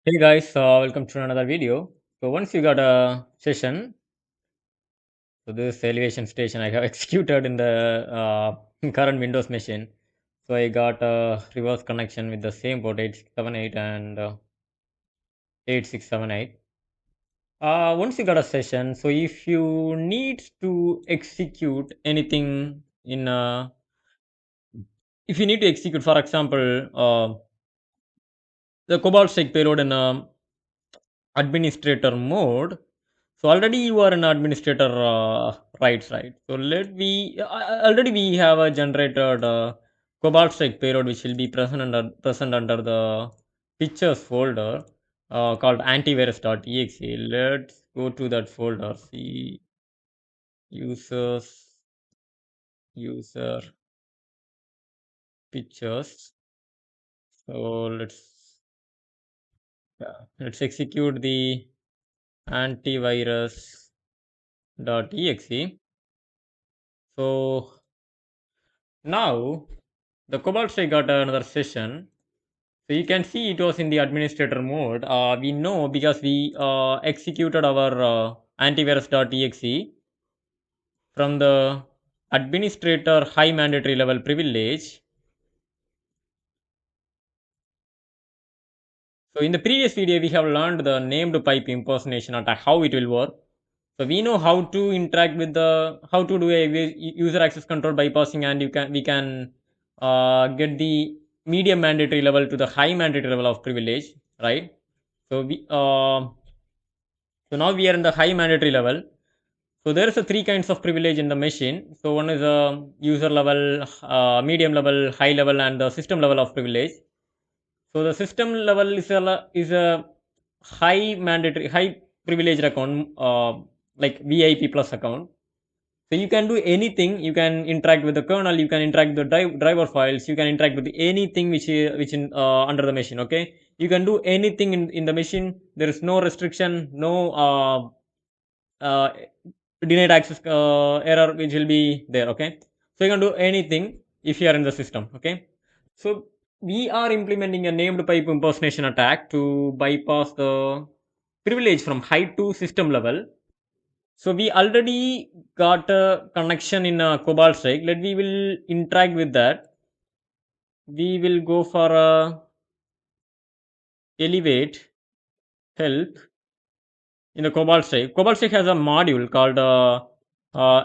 Hey guys, welcome to another video. So once you got a session, so this elevation station I have executed in the current Windows machine. So I got a reverse connection with the same port 8678 and 8678. Once you got a session, so if you need to execute anything in if you need to execute, for example, the Cobalt Strike payload in administrator mode. So already you are an administrator rights, right? So already we have a generated Cobalt Strike payload which will be present under the pictures folder called antivirus.exe. Let's go to that folder. See users, user pictures. So let's execute the antivirus.exe. So now the Cobalt Strike got another session. So you can see it was in the administrator mode. We know because we executed our antivirus.exe from the administrator high mandatory level privilege. So in the previous video, we have learned the named pipe impersonation attack, how it will work. So we know how to interact with how to do a user access control bypassing, and we can get the medium mandatory level to the high mandatory level of privilege, right? So now we are in the high mandatory level. So there is a three kinds of privilege in the machine. So one is a user level, medium level, high level, and the system level of privilege. So the system level is a high privileged account, like VIP plus account. So you can do anything. You can interact with the kernel. You can interact with the driver files. You can interact with anything which in under the machine. Okay, you can do anything in the machine. There is no restriction, no uh, denied access error which will be there. Okay, so you can do anything if you are in the system. Okay, so we are implementing a named pipe impersonation attack to bypass the privilege from high to system level. So we already got a connection in a Cobalt Strike. Let we will interact with that. We will go for a elevate help in the Cobalt Strike. Cobalt Strike has a module called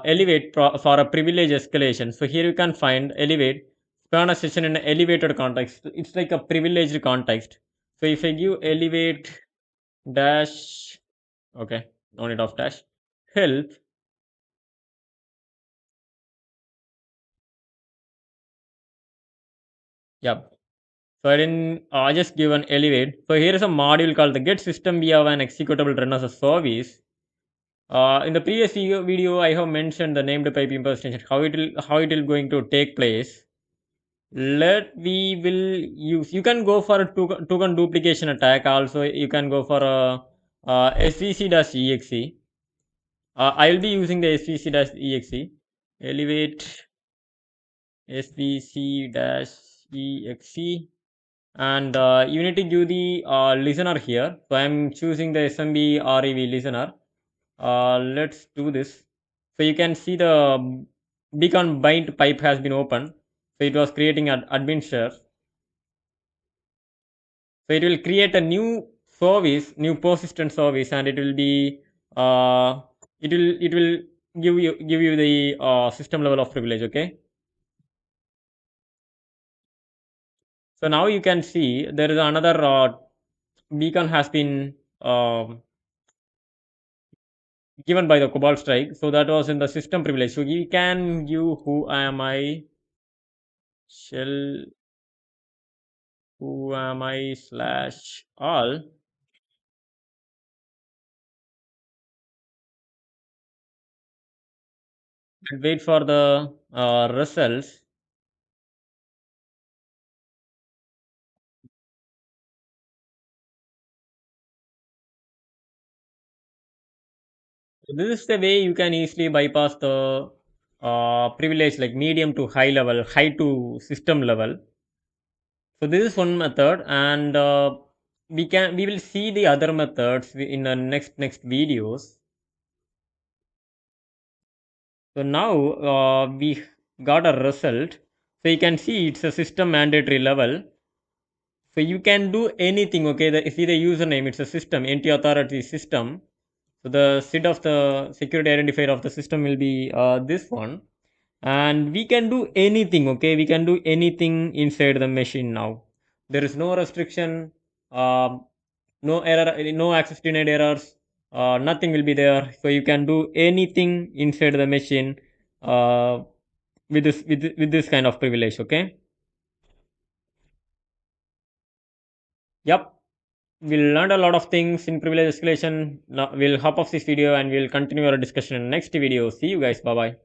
elevate for a privilege escalation. So here you can find elevate span a session in an elevated context. It's like a privileged context. So if I give elevate dash, okay, no need of dash, help, yeah. So I didn't, I just give an elevate. So here is a module called the get system via an executable run as a service. In the previous video, I have mentioned the named pipe impersonation, how it will going to take place. Let we will use. You can go for a token duplication attack. Also, you can go for a svc-exe. I will be using the svc-exe. Elevate svc-exe, and you need to give the listener here. So I am choosing the smb rev listener. Let's do this. So you can see the beacon bind pipe has been opened. So it was creating an admin share. So it will create a new service, new persistent service, and it will be it will give you the system level of privilege. Okay. So now you can see there is another beacon has been given by the Cobalt Strike. So that was in the system privilege. So we can give who am I shell who am I slash all, and wait for the results. So this is the way you can easily bypass the privilege like medium to high level, high to system level. So this is one method, and we will see the other methods in the next videos. So now we got a result. So you can see it's a system mandatory level. So you can do anything. Okay, see the username, it's a system entity authority system. So the SID of the security identifier of the system will be this one, and we can do anything. Okay, we can do anything inside the machine now. There is no restriction, no error, no access denied errors, nothing will be there. So you can do anything inside the machine uh, with this kind of privilege. Okay. Yep. We'll learn a lot of things in privilege escalation. Now we'll hop off this video and we'll continue our discussion in next video. See you guys. Bye bye.